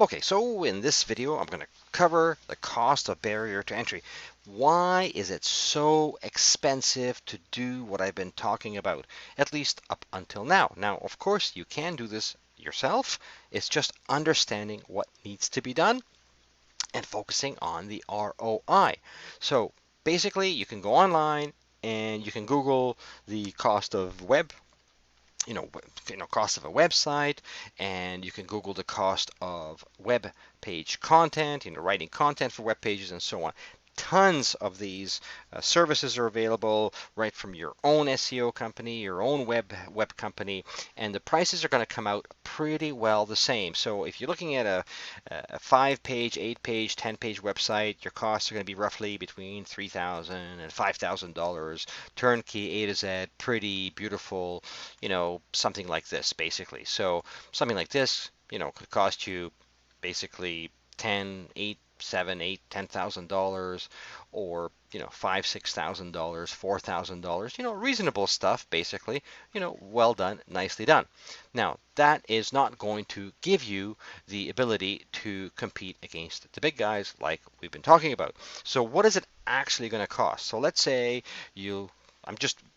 Okay, so in this video, I'm going to cover the cost of barrier to entry. Why is it so expensive to do what I've been talking about, at least up until now? Now, of course, you can do this yourself. It's just understanding what needs to be done and focusing on the ROI. So basically, you can go online and you can Google the cost of cost of a website, and you can Google the cost of web page content, writing content for web pages and so on. Tons of these services are available right from your own SEO company, your own web company, and the prices are going to come out pretty well the same. So if you're looking at a 5-page, 8-page, 10-page website, your costs are going to be roughly between $3,000 and $5,000, turnkey A to Z, pretty beautiful, something like this basically. So something like this, could cost you basically 10, 8, 7, 8, $10,000, or $5,000, $6,000, $4,000, reasonable stuff basically, well done, nicely done. Now that is not going to give you the ability to compete against the big guys like we've been talking about. So what is it actually going to cost? So let's say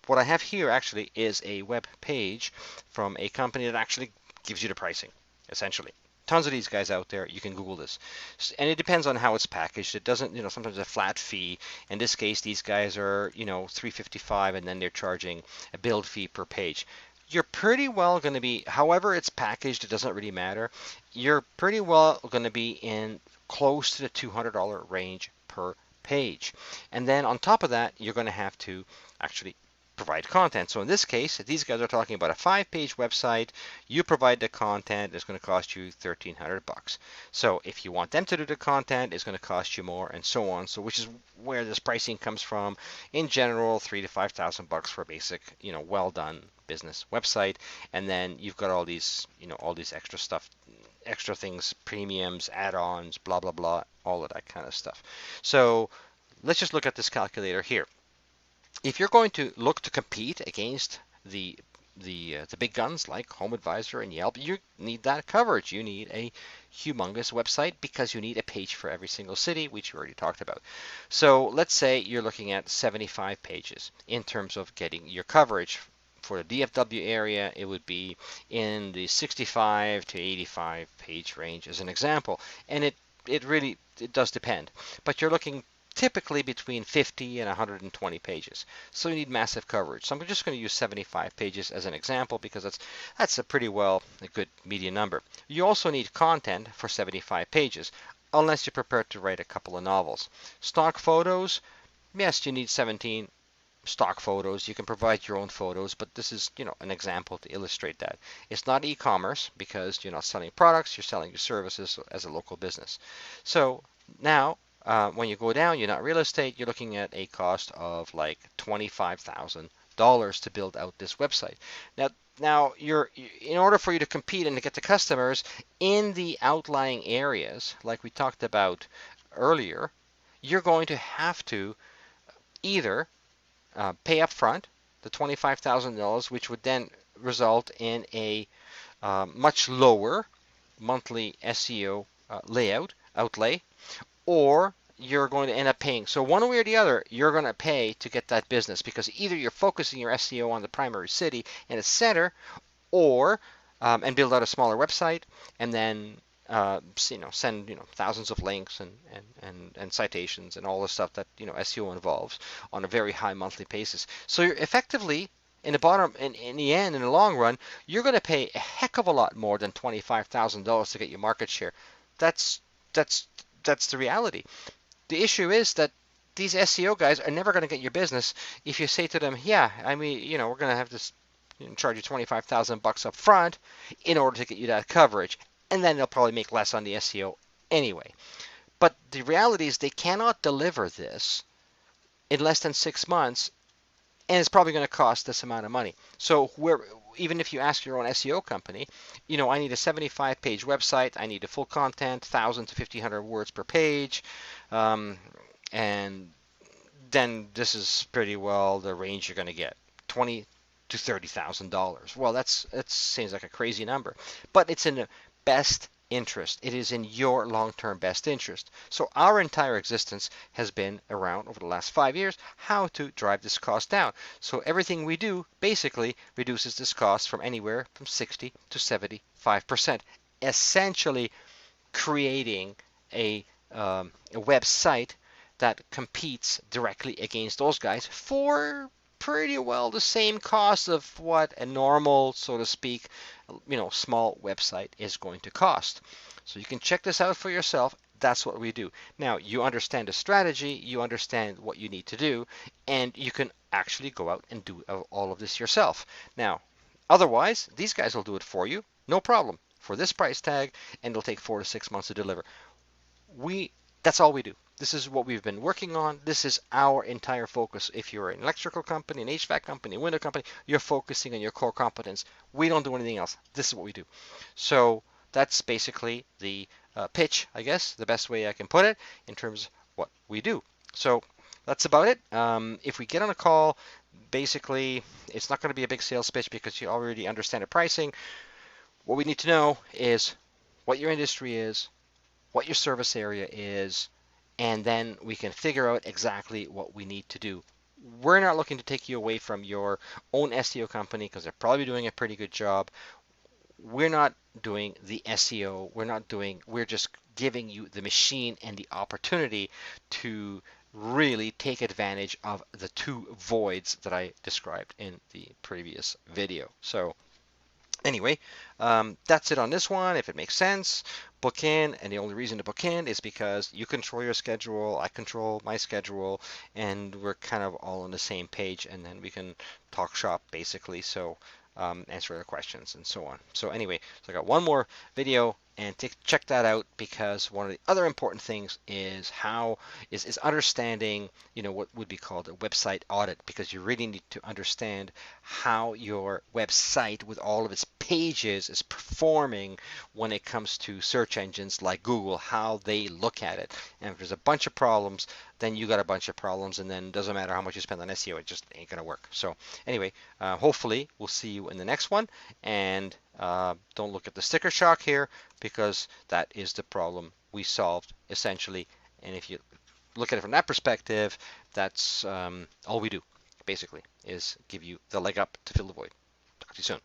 what I have here actually is a web page from a company that actually gives you the pricing, essentially. Tons of these guys out there. You can Google this. And it depends on how it's packaged. It doesn't, sometimes a flat fee. In this case, these guys are, $355, and then they're charging a build fee per page. You're pretty well going to be, however it's packaged, it doesn't really matter. You're pretty well going to be in close to the $200 range per page. And then on top of that, you're going to have to actually provide content. So in this case, these guys are talking about a 5-page website. You provide the content, it's going to cost you $1,300. So if you want them to do the content, it's going to cost you more, and so on. So which is where this pricing comes from. In general, $3,000 to $5,000 for a basic, well done business website. And then you've got all these, all these extra stuff, extra things, premiums, add-ons, blah blah blah, all of that kind of stuff. So let's just look at this calculator here. If you're going to look to compete against the big guns like HomeAdvisor and Yelp, you need that coverage. You need a humongous website because you need a page for every single city, which we already talked about. So let's say you're looking at 75 pages in terms of getting your coverage. For the DFW area, it would be in the 65 to 85 page range as an example. And it really does depend. But you're looking typically between 50 and 120 pages. So you need massive coverage. So I'm just going to use 75 pages as an example because that's a pretty well a good median number. You also need content for 75 pages unless you're prepared to write a couple of novels. Stock photos, yes, you need 17 stock photos. You can provide your own photos, but this is, an example to illustrate that. It's not e-commerce because you're not selling products, you're selling your services as a local business. So now when you go down, you're not real estate, you're looking at a cost of like $25,000 to build out this website. Now in order for you to compete and to get the customers in the outlying areas, like we talked about earlier, you're going to have to either pay up front the $25,000, which would then result in a much lower monthly SEO outlay, or you're going to end up paying. So one way or the other, you're going to pay to get that business because either you're focusing your SEO on the primary city and its center, or and build out a smaller website, and then send thousands of links and citations and all the stuff that SEO involves on a very high monthly basis. So you're effectively in the end, in the long run, you're going to pay a heck of a lot more than $25,000 to get your market share. That's the reality. The issue is that these SEO guys are never going to get your business if you say to them, yeah, I mean, we're going to have to charge you $25,000 up front in order to get you that coverage, and then they'll probably make less on the SEO anyway. But the reality is they cannot deliver this in less than 6 months, and it's probably going to cost this amount of money. So even if you ask your own SEO company, I need a 75-page website, I need a full content, 1,000 to 1,500 words per page, and then this is pretty well the range you're going to get, $20,000 to $30,000. Well, that seems like a crazy number, but it's in the best interest. It is in your long-term best interest. So our entire existence has been around over the last 5 years how to drive this cost down. So everything we do basically reduces this cost from anywhere from 60 to 75%, essentially creating a website that competes directly against those guys for pretty well the same cost of what a normal, so to speak, small website is going to cost. So you can check this out for yourself. That's what we do. Now, you understand the strategy, you understand what you need to do, and you can actually go out and do all of this yourself. Now, otherwise, these guys will do it for you, no problem, for this price tag, and it'll take 4 to 6 months to deliver. That's all we do. This is what we've been working on. This is our entire focus. If you're an electrical company, an HVAC company, a window company, you're focusing on your core competence. We don't do anything else. This is what we do. So that's basically the pitch, I guess, the best way I can put it in terms of what we do. So that's about it. If we get on a call, basically, it's not going to be a big sales pitch because you already understand the pricing. What we need to know is what your industry is, what your service area is, and then we can figure out exactly what we need to do. We're not looking to take you away from your own SEO company because they're probably doing a pretty good job. We're not doing the SEO. We're just giving you the machine and the opportunity to really take advantage of the two voids that I described in the previous video. So anyway, that's it on this one. If it makes sense, book in. And the only reason to book in is because you control your schedule, I control my schedule, and we're kind of all on the same page. And then we can talk shop basically. So answer other questions and so on. So anyway, so I got one more video and check that out because one of the other important things is is understanding what would be called a website audit, because you really need to understand how your website with all of its pages is performing when it comes to search engines like Google, how they look at it. And if there's a bunch of problems, then you got a bunch of problems, and then it doesn't matter how much you spend on SEO, it just ain't gonna work. So anyway, hopefully we'll see you in the next one, and don't look at the sticker shock here because that is the problem we solved essentially. And if you look at it from that perspective, that's all we do basically is give you the leg up to fill the void. Talk to you soon.